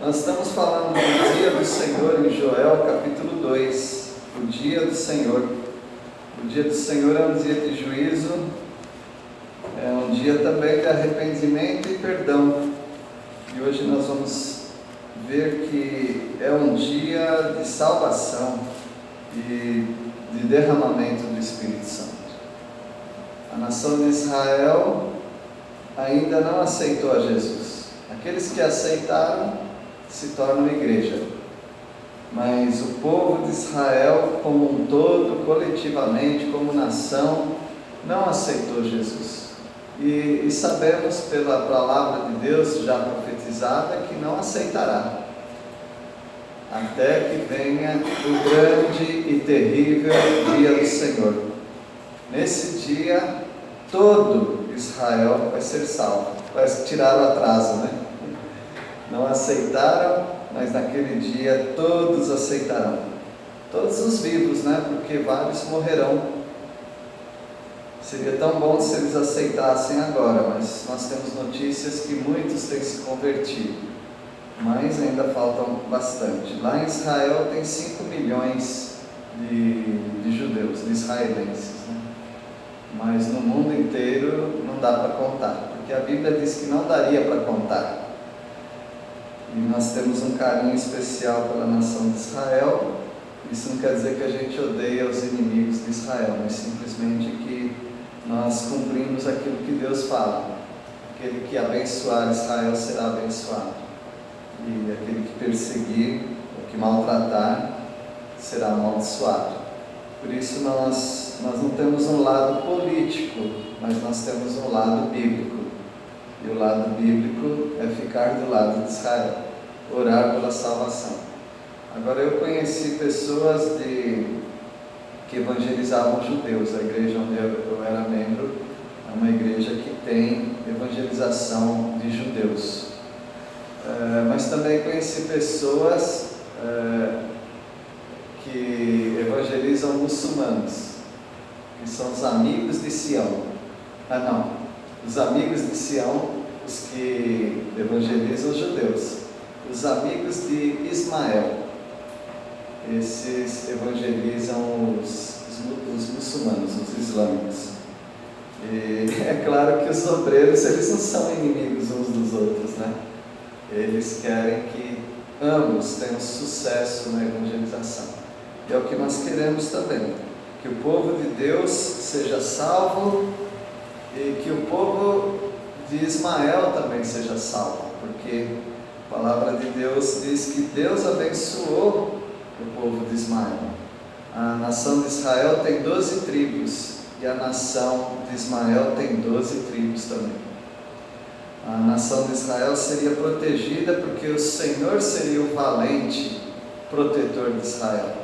Nós estamos falando do dia do Senhor em Joel capítulo 2, o dia do Senhor. O dia do Senhor é um dia de juízo, é um dia também de arrependimento e perdão. E hoje nós vamos ver que é um dia de salvação e de derramamento do Espírito Santo. A nação de Israel ainda não aceitou a Jesus. Aqueles que aceitaram se tornam igreja. Mas o povo de Israel, como um todo, coletivamente, como nação, não aceitou Jesus. E sabemos pela palavra de Deus já profetizada que não aceitará, até que venha o grande e terrível dia do Senhor. Nesse dia, todo Israel vai ser salvo, vai tirar o atraso, né? Não aceitaram, mas naquele dia todos aceitarão. Todos os vivos, né? Porque vários morrerão. Seria tão bom se eles aceitassem agora, mas nós temos notícias que muitos têm se convertido, mas ainda faltam bastante. Lá em Israel tem 5 milhões de judeus, de israelenses, né? Mas no mundo inteiro não dá para contar, porque a Bíblia diz que não daria para contar. E nós temos um carinho especial pela nação de Israel. Isso não quer dizer que a gente odeia os inimigos de Israel, mas simplesmente que nós cumprimos aquilo que Deus fala. Aquele que abençoar Israel será abençoado, e aquele que perseguir ou que maltratar será amaldiçoado. Por isso nós não temos um lado político, mas nós temos um lado bíblico. E o lado bíblico é ficar do lado de Israel, orar pela salvação. Agora, eu conheci pessoas que evangelizavam judeus. A igreja onde eu era membro é uma igreja que tem evangelização de judeus. Mas também conheci pessoas que evangelizam muçulmanos, que são os amigos de Sião. Os amigos de Sião, os que evangelizam os judeus. Os amigos de Ismael, esses evangelizam os muçulmanos, os islâmicos. E é claro que os obreiros, eles não são inimigos uns dos outros, né? Eles querem que ambos tenham sucesso na evangelização. E é o que nós queremos também, que o povo de Deus seja salvo e que o povo de Ismael também seja salvo, porque a palavra de Deus diz que Deus abençoou o povo de Ismael. A nação de Israel tem 12 tribos, e a nação de Ismael tem 12 tribos também. A nação de Israel seria protegida porque o Senhor seria o valente protetor de Israel.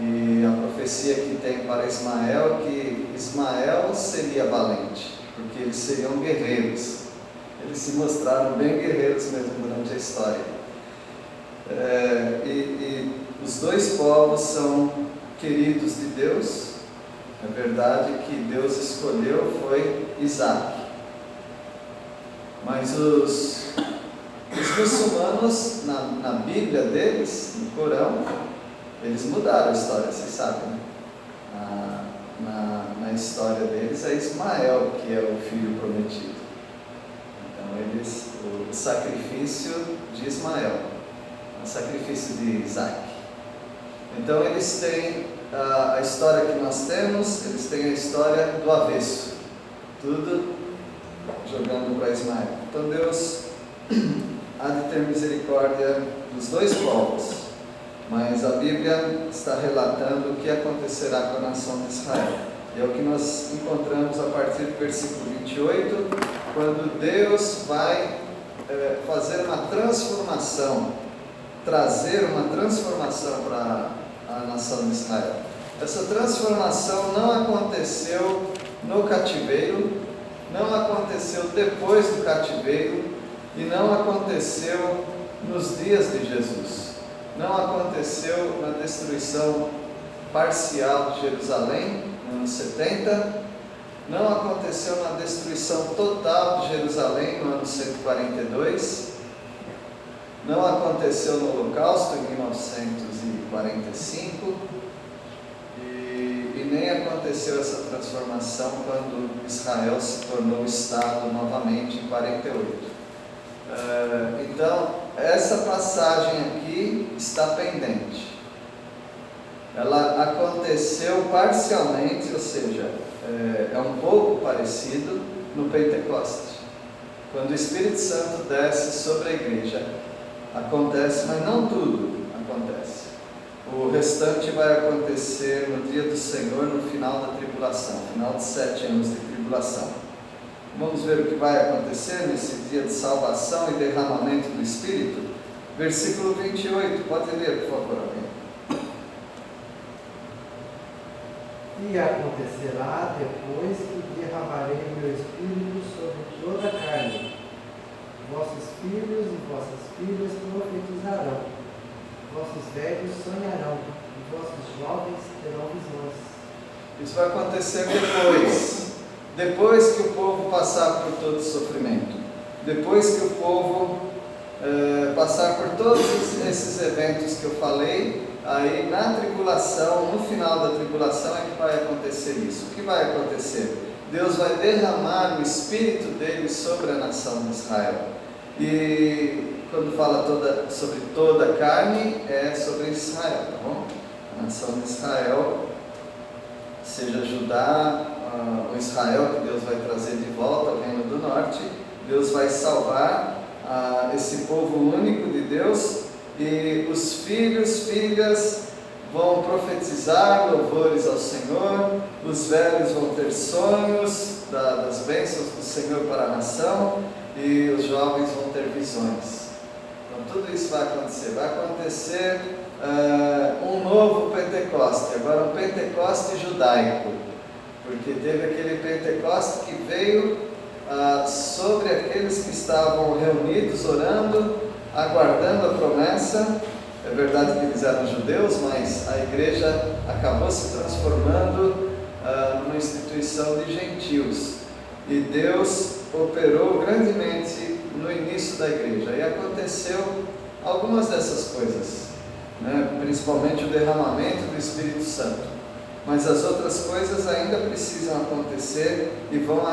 E a profecia que tem para Ismael é que Ismael seria valente, porque eles seriam guerreiros. Eles se mostraram bem guerreiros mesmo durante a história. E os dois povos são queridos de Deus. É verdade que Deus escolheu foi Isaac. Mas os muçulmanos, na Bíblia deles, no Corão, eles mudaram a história, vocês sabem, né? Na história deles é Ismael que é o filho prometido. Então o sacrifício de Ismael, o sacrifício de Isaac. Então eles têm a história que nós temos, eles têm a história do avesso, tudo jogando para Ismael. Então Deus há de ter misericórdia dos dois povos, mas a Bíblia está relatando o que acontecerá com a nação de Israel. E é o que nós encontramos a partir do versículo 28, quando Deus vai fazer uma transformação, trazer uma transformação para a nação de Israel. Essa transformação não aconteceu no cativeiro, não aconteceu depois do cativeiro e não aconteceu nos dias de Jesus. Não aconteceu na destruição parcial de Jerusalém, no ano 70, não aconteceu na destruição total de Jerusalém, no ano 142, não aconteceu no Holocausto em 1945 e nem aconteceu essa transformação quando Israel se tornou Estado novamente em 48. Então, essa passagem aqui está pendente. Ela aconteceu parcialmente, ou seja, é um pouco parecido no Pentecostes. Quando o Espírito Santo desce sobre a igreja, acontece, mas não tudo acontece. O restante vai acontecer no dia do Senhor, no final da tribulação, final de 7 anos de tribulação. Vamos ver o que vai acontecer nesse dia de salvação e derramamento do Espírito? Versículo 28, pode ler, por favor, alguém. E acontecerá depois que derramarei o meu Espírito sobre toda a carne. Vossos filhos e vossas filhas profetizarão, vossos velhos sonharão, e vossos jovens terão visões. Isso vai acontecer depois que o povo passar por todo o sofrimento, depois que o povo passar por todos esses eventos que eu falei. Aí na tribulação, no final da tribulação é que vai acontecer isso. O que vai acontecer? Deus vai derramar o Espírito dele sobre a nação de Israel. E quando fala sobre toda a carne, é sobre Israel, tá bom? A nação de Israel, seja Judá, o Israel que Deus vai trazer de volta ao reino do norte, Deus vai salvar esse povo único de Deus. E os filhos, filhas vão profetizar louvores ao Senhor, os velhos vão ter sonhos das bênçãos do Senhor para a nação, e os jovens vão ter visões. Então tudo isso vai acontecer um novo Pentecoste, agora um Pentecoste judaico, porque teve aquele Pentecoste que veio sobre aqueles que estavam reunidos orando, aguardando a promessa. É verdade que eles eram judeus, mas a igreja acabou se transformando numa instituição de gentios, e Deus operou grandemente no início da igreja, e aconteceu algumas dessas coisas, né? Principalmente o derramamento do Espírito Santo, mas as outras coisas ainda precisam acontecer e vão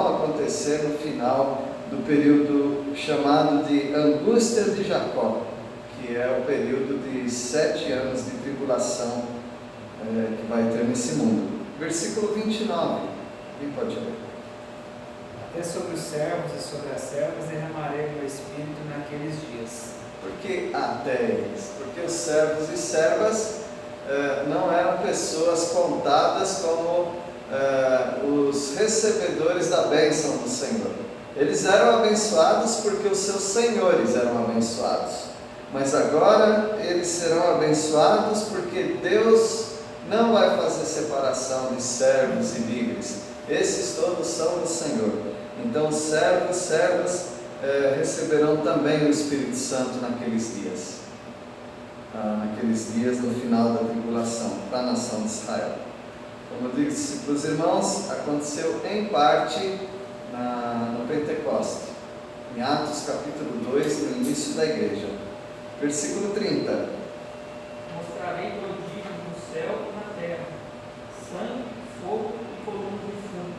acontecer no final do período chamado de angústia de Jacó, que é o período de 7 anos de tribulação que vai ter nesse mundo. Versículo 29, quem pode ler? Até sobre os servos e sobre as servas derramarei o meu Espírito naqueles dias. Por que até eles? Porque os servos e servas não eram pessoas contadas como os recebedores da bênção do Senhor. Eles eram abençoados porque os seus senhores eram abençoados, mas agora eles serão abençoados porque Deus não vai fazer separação de servos e livres. Esses todos são do Senhor. Então servos, servas receberão também o Espírito Santo naqueles dias no final da tribulação, para a nação de Israel. Como eu disse para os irmãos, aconteceu em parte no Pentecoste, em Atos capítulo 2, no início da igreja. Versículo 30. Mostrarei prodígios no céu e na terra, sangue, fogo e coluna de fogo.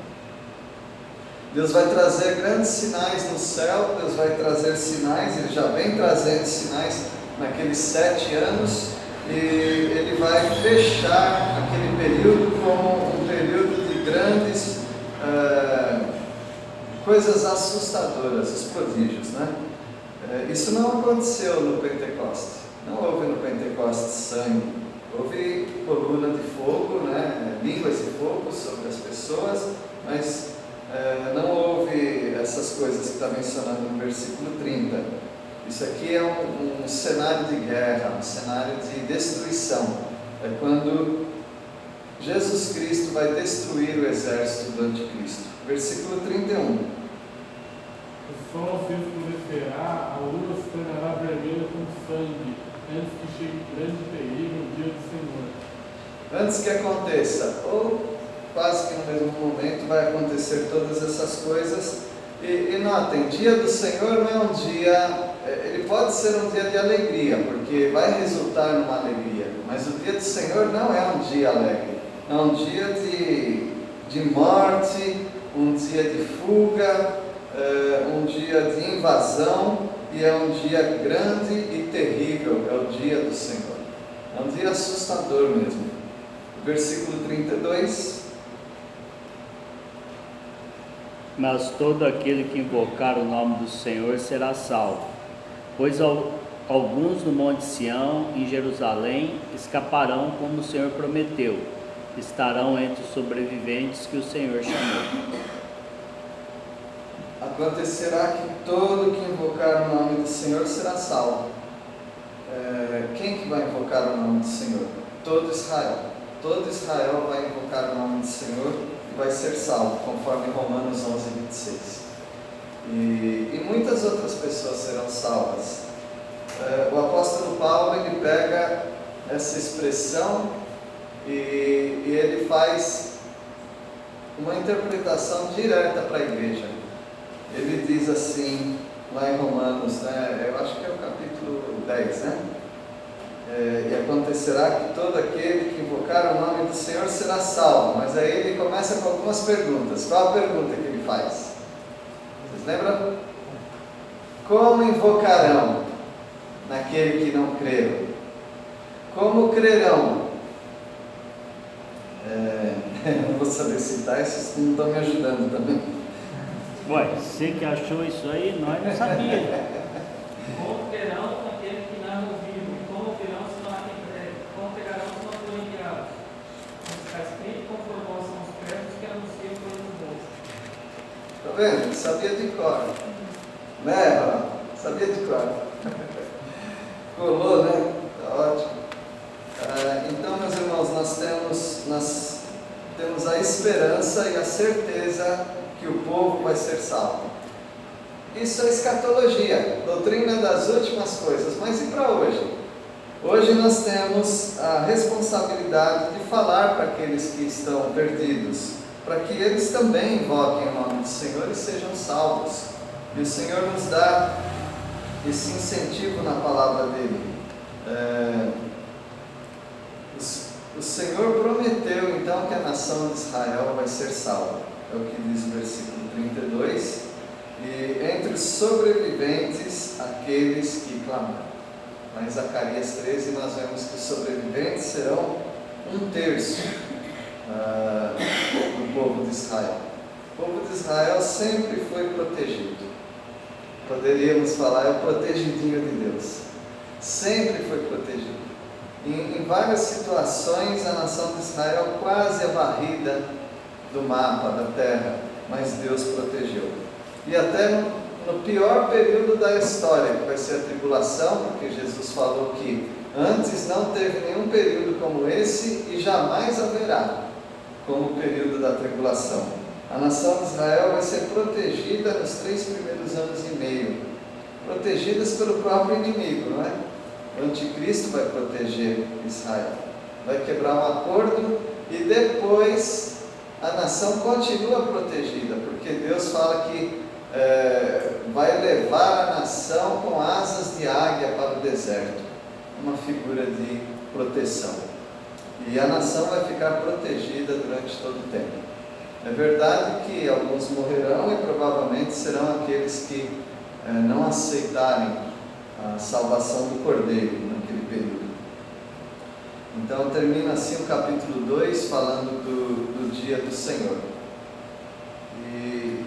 Deus vai trazer grandes sinais no céu, Deus vai trazer sinais, Ele já vem trazendo sinais naqueles 7 anos, e Ele vai fechar aquele período como um período de grandes coisas assustadoras, os prodígios, né? Isso não aconteceu no Pentecoste. Não houve no Pentecoste sangue. Houve coluna de fogo, né? Línguas de fogo sobre as pessoas, mas não houve essas coisas que está mencionando no versículo 30. Isso aqui é um cenário de guerra, um cenário de destruição. É quando Jesus Cristo vai destruir o exército do anticristo. Versículo 31. O sol se escurecerá, a lua se tornará vermelha com sangue, antes que chegue grande e terrível o dia do Senhor. Antes que aconteça, ou quase que no mesmo momento, vai acontecer todas essas coisas. E notem, dia do Senhor não é um dia ele pode ser um dia de alegria, porque vai resultar numa alegria, mas o dia do Senhor não é um dia alegre, é um dia de morte, um dia de fuga, um dia de invasão, e é um dia grande e terrível, é o dia do Senhor. É um dia assustador mesmo. Versículo 32. Mas todo aquele que invocar o nome do Senhor será salvo. Pois alguns no Monte Sião, em Jerusalém, escaparão como o Senhor prometeu. Estarão entre os sobreviventes que o Senhor chamou. Acontecerá que todo que invocar o nome do Senhor será salvo. Quem que vai invocar o nome do Senhor? Todo Israel. Todo Israel vai invocar o nome do Senhor e vai ser salvo, conforme Romanos 11, 26. E muitas outras pessoas serão salvas. O apóstolo Paulo, ele pega essa expressão e ele faz uma interpretação direta para a igreja. Ele diz assim, lá em Romanos, eu acho que é o capítulo 10, né? E acontecerá que todo aquele que invocar o nome do Senhor será salvo. Mas aí ele começa com algumas perguntas. Qual a pergunta que ele faz? Vocês lembram? Como invocarão naquele que não creram? Como crerão? Não vou saber citar, esses não estão me ajudando também. Ué, você que achou isso aí, nós não sabíamos. Como terão aquele que nada ouviram? E como terão se não há quem pregue? Como pegarão se não forem enviados? Como está escrito, conforme são os servos que anunciam coisas boas. Está vendo? Sabia de cor. Né? Sabia de cor. Colou, né? Está ótimo. Então, meus irmãos, nós temos a esperança e a certeza que o povo vai ser salvo. Isso é escatologia, doutrina das últimas coisas. Mas e para hoje? Hoje nós temos a responsabilidade de falar para aqueles que estão perdidos, para que eles também invoquem o nome do Senhor e sejam salvos. E o Senhor nos dá esse incentivo na palavra dele. O Senhor prometeu então que a nação de Israel vai ser salva. É o que diz o versículo 32. E entre os sobreviventes, aqueles que clamaram. Lá em Zacarias 13 nós vemos que os sobreviventes serão 1/3 do povo de Israel. O povo de Israel sempre foi protegido. Poderíamos falar, é o protegidinho de Deus. Sempre foi protegido. Em várias situações a nação de Israel quase é varrida do mapa da terra, mas Deus protegeu. E até no pior período da história, que vai ser a tribulação, porque Jesus falou que antes não teve nenhum período como esse e jamais haverá como o período da tribulação. A nação de Israel vai ser protegida nos 3 primeiros anos e meio, protegidas pelo próprio inimigo, não é? O anticristo vai proteger Israel, vai quebrar um acordo e depois a nação continua protegida, porque Deus fala que vai levar a nação com asas de águia para o deserto, uma figura de proteção. E a nação vai ficar protegida durante todo o tempo. É verdade que alguns morrerão e provavelmente serão aqueles que não aceitarem a salvação do Cordeiro naquele período. Então termina assim o capítulo 2 falando do dia do Senhor. E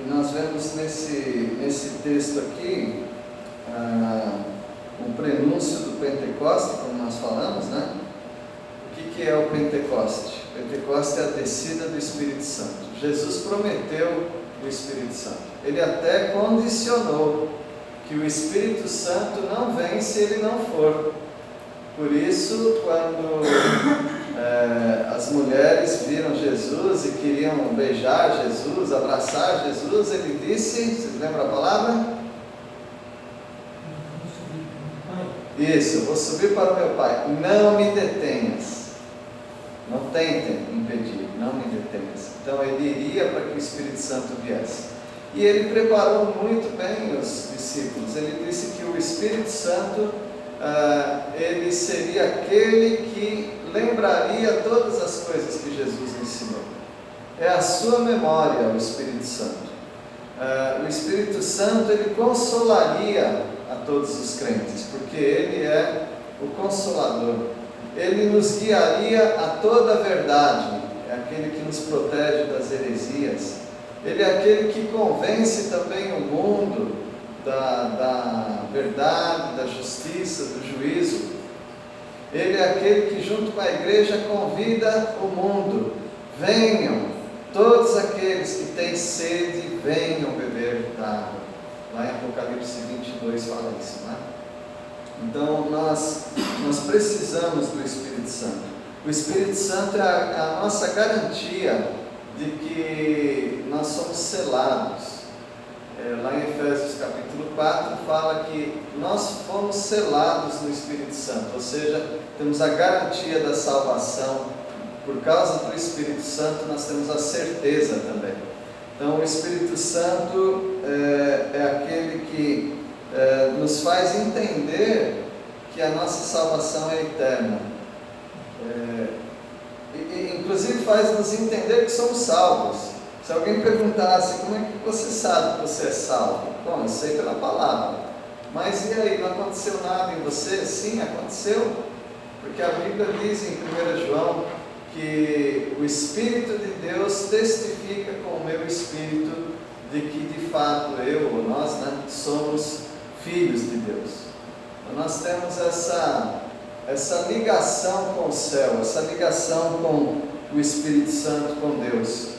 nós vemos nesse texto aqui um prenúncio do Pentecoste, como nós falamos, né? O que é o Pentecoste? O Pentecoste é a descida do Espírito Santo. Jesus prometeu o Espírito Santo. Ele até condicionou que o Espírito Santo não vem se ele não for. Por isso, quando as mulheres viram Jesus e queriam beijar Jesus, abraçar Jesus, ele disse, vocês lembram a palavra? Isso, vou subir para o meu Pai. Não me detenhas. Não tentem impedir, não me detenhas. Então ele iria para que o Espírito Santo viesse. E ele preparou muito bem os discípulos. Ele disse que o Espírito Santo, ele seria aquele que lembraria todas as coisas que Jesus ensinou. É a sua memória, o Espírito Santo. O Espírito Santo, ele consolaria a todos os crentes, porque ele é o Consolador. Ele nos guiaria a toda a verdade, é aquele que nos protege das heresias. Ele é aquele que convence também o mundo da verdade, da justiça, do juízo. Ele é aquele que junto com a igreja convida o mundo: venham, todos aqueles que têm sede, venham beber da água. Lá em Apocalipse 22 fala isso, não é? Então nós precisamos do Espírito Santo. O Espírito Santo é a nossa garantia de que nós somos selados. Lá em Efésios capítulo 4 fala que nós fomos selados no Espírito Santo, ou seja, temos a garantia da salvação. Por causa do Espírito Santo nós temos a certeza também. Então o Espírito Santo é aquele que nos faz entender que a nossa salvação é eterna. Inclusive faz nos entender que somos salvos. Se alguém perguntasse: como é que você sabe que você é salvo? Bom, eu sei pela palavra. Mas e aí, não aconteceu nada em você? Sim, aconteceu. Porque a Bíblia diz em 1 João que o Espírito de Deus testifica com o meu espírito de que de fato eu ou nós, somos filhos de Deus. Então nós temos essa ligação com o céu, essa ligação com o Espírito Santo, com Deus.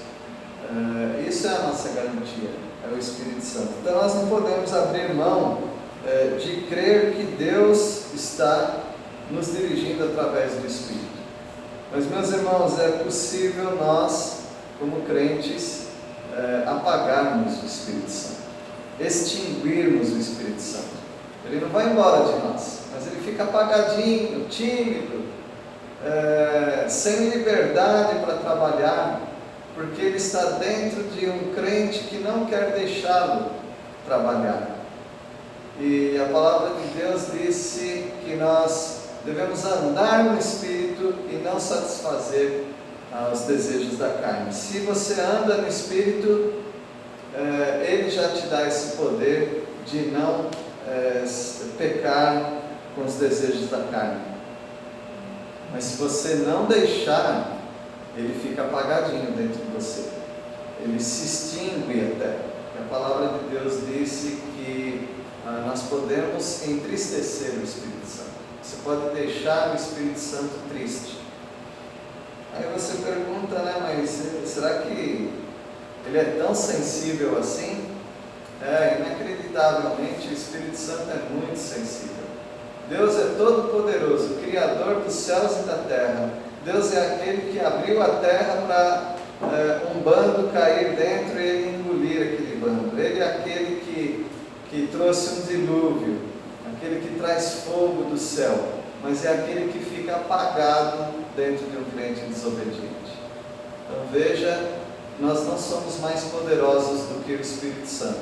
Isso é a nossa garantia, é o Espírito Santo. Então nós não podemos abrir mão de crer que Deus está nos dirigindo através do Espírito. Mas, meus irmãos, é possível nós, como crentes, apagarmos o Espírito Santo, extinguirmos o Espírito Santo. Ele não vai embora de nós, mas ele fica apagadinho, tímido, sem liberdade para trabalhar, porque ele está dentro de um crente que não quer deixá-lo trabalhar. E a palavra de Deus disse que nós devemos andar no Espírito e não satisfazer os desejos da carne. Se você anda no Espírito, ele já te dá esse poder de não pecar com os desejos da carne. Mas se você não deixar, ele fica apagadinho dentro de você. Ele se extingue até. A palavra de Deus disse que nós podemos entristecer o Espírito Santo. Você pode deixar o Espírito Santo triste. Aí você pergunta, mas será que ele é tão sensível assim? Inacreditavelmente, o Espírito Santo é muito sensível. Deus é todo poderoso, Criador dos céus e da terra. Deus é aquele que abriu a terra para um bando cair dentro e ele engolir aquele bando. Ele é aquele que trouxe um dilúvio, aquele que traz fogo do céu, mas é aquele que fica apagado dentro de um crente desobediente. Então veja, nós não somos mais poderosos do que o Espírito Santo,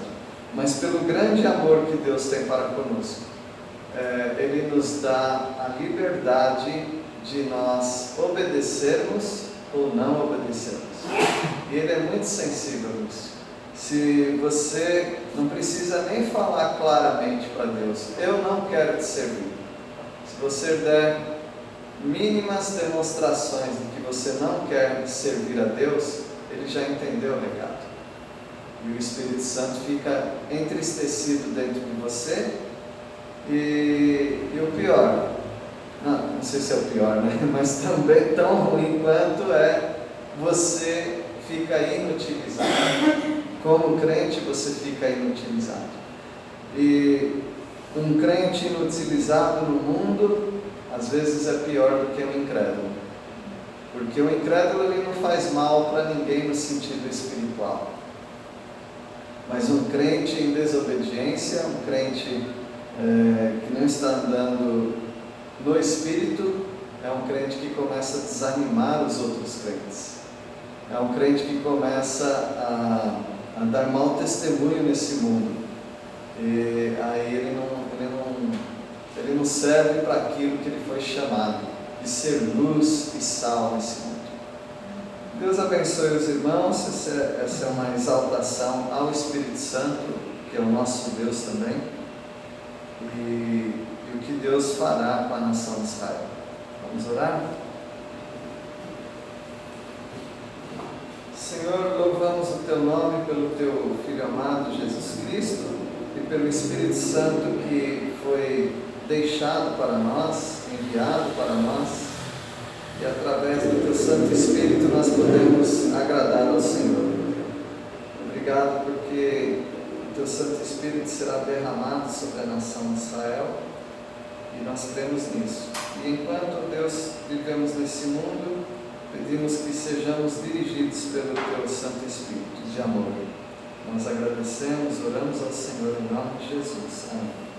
mas pelo grande amor que Deus tem para conosco, Ele nos dá a liberdade de nós obedecermos ou não obedecermos. E Ele é muito sensível nisso. Se você não precisa nem falar claramente para Deus: eu não quero te servir. Se você der mínimas demonstrações de que você não quer servir a Deus, Ele já entendeu o recado. E o Espírito Santo fica entristecido dentro de você. E o pior, não sei se é o pior, mas também tão ruim quanto você fica inutilizado. Como crente, você fica inutilizado. E um crente inutilizado no mundo, às vezes é pior do que um incrédulo. Porque o incrédulo ele não faz mal para ninguém no sentido espiritual. Mas um crente em desobediência, um crente que não está andando no Espírito, é um crente que começa a desanimar os outros crentes. É um crente que começa a dar mau testemunho nesse mundo. E aí ele não serve para aquilo que ele foi chamado, de ser luz e sal nesse mundo. Deus abençoe os irmãos. Essa é uma exaltação ao Espírito Santo, que é o nosso Deus também, e o que Deus fará com a nação de Israel. Vamos orar? Senhor, louvamos o Teu nome pelo Teu Filho amado Jesus Cristo e pelo Espírito Santo que foi deixado para nós, enviado para nós, e através do Teu Santo Espírito nós podemos agradar ao Senhor. Obrigado porque o Teu Santo Espírito será derramado sobre a nação de Israel e nós cremos nisso. E enquanto, Deus, vivemos nesse mundo, pedimos que sejamos dirigidos pelo Teu Santo Espírito de amor. Nós agradecemos, oramos ao Senhor em nome de Jesus. Amém.